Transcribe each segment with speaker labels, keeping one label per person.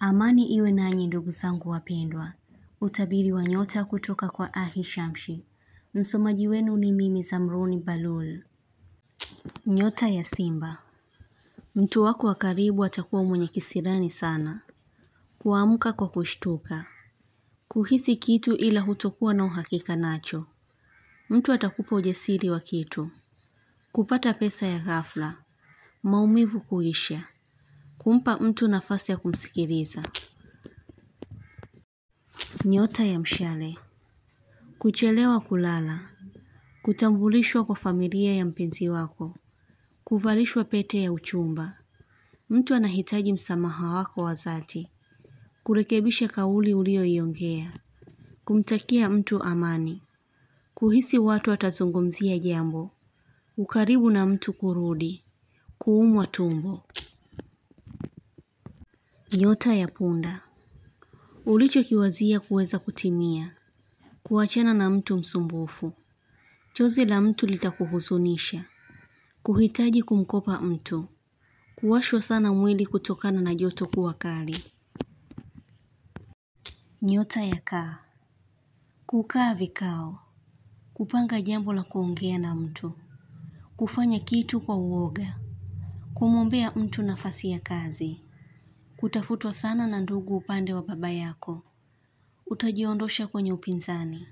Speaker 1: Amani iwe nanyi ndugu zangu wapendwa. Utabiri wa nyota kutoka kwa Ahishamshi. Msomaji wenu ni mimi Zamruni Balul. Nyota ya Simba. Mtu wako wa karibu atakuwa mwenye kisirani sana. Kuamka kwa kushtuka. Kuhisi kitu ila hutokuwa na uhakika nacho. Mtu atakupa ujasiri wa kitu. Kupata pesa ya ghafla. Maumivu kuisha. Kumpa mtu nafasi ya kumsikiliza. Nyota ya Mshale. Kuchelewa kulala. Kutambulishwa kwa familia ya mpenzi wako. Kuvalishwa pete ya uchumba. Mtu anahitaji msamaha wako wa dhati. Kurekebisha kauli ulioiongea. Kumtakia mtu amani. Kuhisi watu watazungumzia jambo. Ukaribu na mtu kurudi. Kuumwa tumbo. Nyota ya Punda. Ulichokiwazia kuweza kutimia. Kuachana na mtu msumbufu. Chozi la mtu litakuhuzunisha. Kuhitaji kumkopa mtu. Kuwashwa sana mwili kutokana na joto kuwa kali. Nyota ya Kaa. Kukaa vikao. Kupanga jambo la kuongea na mtu. Kufanya kitu kwa uoga. Kumwombea mtu nafasi ya kazi. Kutafutwa sana na ndugu upande wa baba yako. Utajiondosha kwenye upinzani.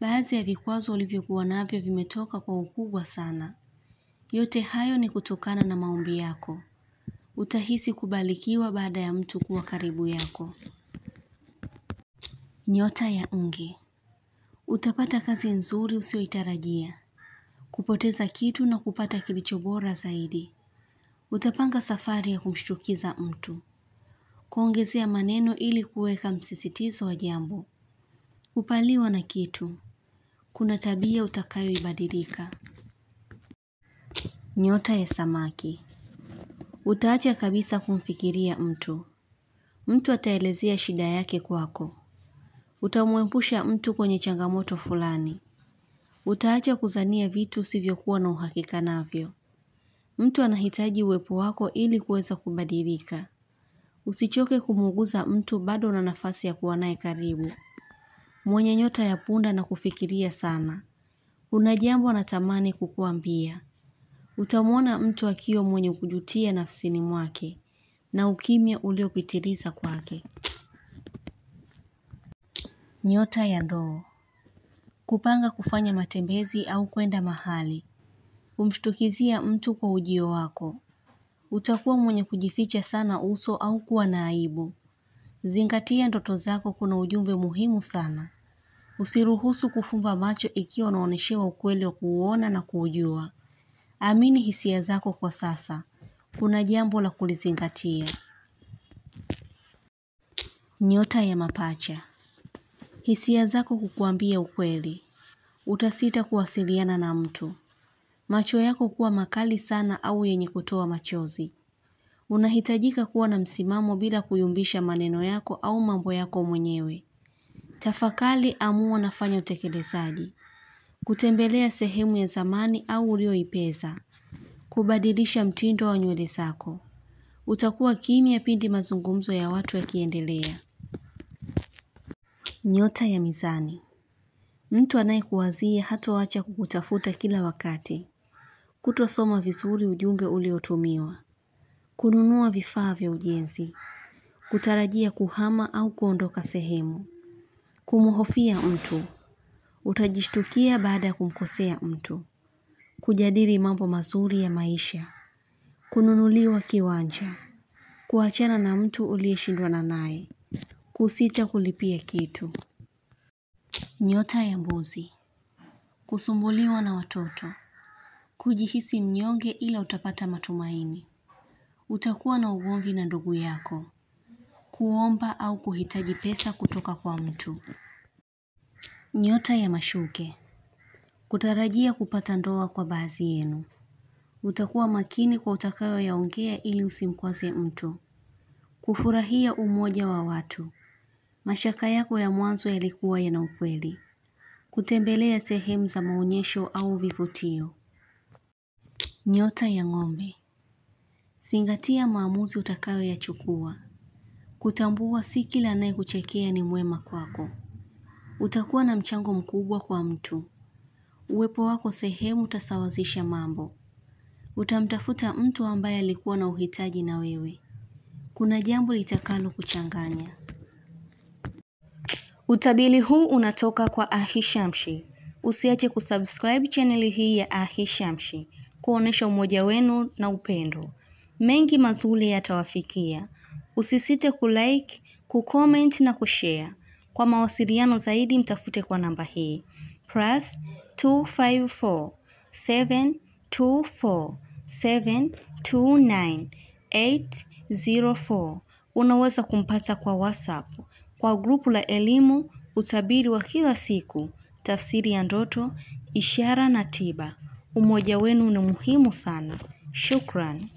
Speaker 1: Baadhi ya vikwazo ulivyokuwa navyo vimetoka kwa ukubwa sana. Yote hayo ni kutokana na maombi yako. Utahisi kubarikiwa baada ya mtu kuwa karibu yako. Nyota ya Nge. Utapata kazi nzuri usioitarajia. Kupoteza kitu na kupata kilicho bora zaidi. Utapanga safari ya kumshtukiza mtu. Kuongezea maneno ili kuweka msisitizo wa jambo. Kupaliwa na kitu. Kuna tabia utakayoibadilika. Nyota ya Samaki. Utaacha kabisa kumfikiria mtu. Mtu ataelezea shida yake kwako. Utamwepusha mtu kwenye changamoto fulani. Utaacha kuzania vitu usivyokuwa na uhakika navyo. Mtu anahitaji uwepo wako ili kuweza kubadilika. Usichoke kumuuguza mtu, bado una nafasi ya kuwa naye karibu. Mwenye nyota ya Punda na kufikiria sana. Una jambo anatamani kukuambia. Utamwona mtu akiwa mwenye kujutia nafsini mwake na ukimya uliopitiliza kwake. Nyota ya Ndoo. Kupanga kufanya matembezi au kwenda mahali. Kumshtukizia mtu kwa ujio wako. Utakuwa mwenye kujificha sana uso au kuwa na aibu. Zingatia ndoto zako, kuna ujumbe muhimu sana. Usiruhusu kufumba macho ikiwa unaoneshewa ukweli wa kuuona na kuujua. Amini hisia zako kwa sasa. Kuna jambo la kulizingatia. Nyota ya Mapacha. Hisia zako kukuambia ukweli. Utasita kuwasiliana na mtu. Macho yako kuwa makali sana au yenye kutoa machozi. Unahitajika kuwa na msimamo bila kuyumbisha maneno yako au mambo yako mwenyewe. Tafakari, amua na fanya utekelezaji. Kutembelea sehemu ya zamani au ulioipeza. Kubadilisha mtindo wa nywele zako. Utakuwa kimya pindi mazungumzo ya watu yakiendelea. Nyota ya Mizani. Mtu anayekuwazia hatoacha kukutafuta kila wakati. Kutosoma vizuri ujumbe uliotumiwa. Kununua vifaa vya ujenzi. Kutarajia kuhama au kuondoka sehemu. Kumhofia mtu. Utajishtukia baada ya kumkosea mtu. Kujadili mambo mazuri ya maisha. Kununuliwa kiwanja. Kuachana na mtu uliyeshindwana naye. Kusita kulipia kitu. Nyota ya Mbuzi. Kusumbuliwa na watoto. Kujihisi mnyonge ila utapata matumaini. Utakuwa na ugomvi na ndugu yako. Kuomba au kuhitaji pesa kutoka kwa mtu. Nyota ya Mashuke. Kutarajia kupata ndoa kwa baadhi yenu. Utakuwa makini kwa utakayoyaongea ili usimkwaze mtu. Kufurahia umoja wa watu. Mashaka yako ya mwanzo yalikuwa yana ukweli. Kutembelea sehemu za maonyesho au vivutio. Nyota ya Ng'ombe. Zingatia maamuzi utakayoyachukua. Kutambua si kila anayekuchekea ni mwema kwako. Utakuwa na mchango mkubwa kwa mtu. Uwepo wako sehemu utasawazisha mambo. Utamtafuta mtu ambaye alikuwa na uhitaji na wewe. Kuna jambo litakalo kuchanganya. Utabiri huu unatoka kwa Ahishamshi. Usiache kusubscribe channel hii ya Ahishamshi, kuonesha umoja wenu na upendo. Mengi mazuri yatawafikia. Usisite kulike, kucomment na kushare. Kwa mawasiliano zaidi mtafute kwa namba hii +254 724 729 804. Unaweza kumpata kwa WhatsApp, kwa grupu la elimu, utabiri wa kila siku, tafsiri ya ndoto, ishara na tiba. Umoja wenu ni muhimu sana. Shukran.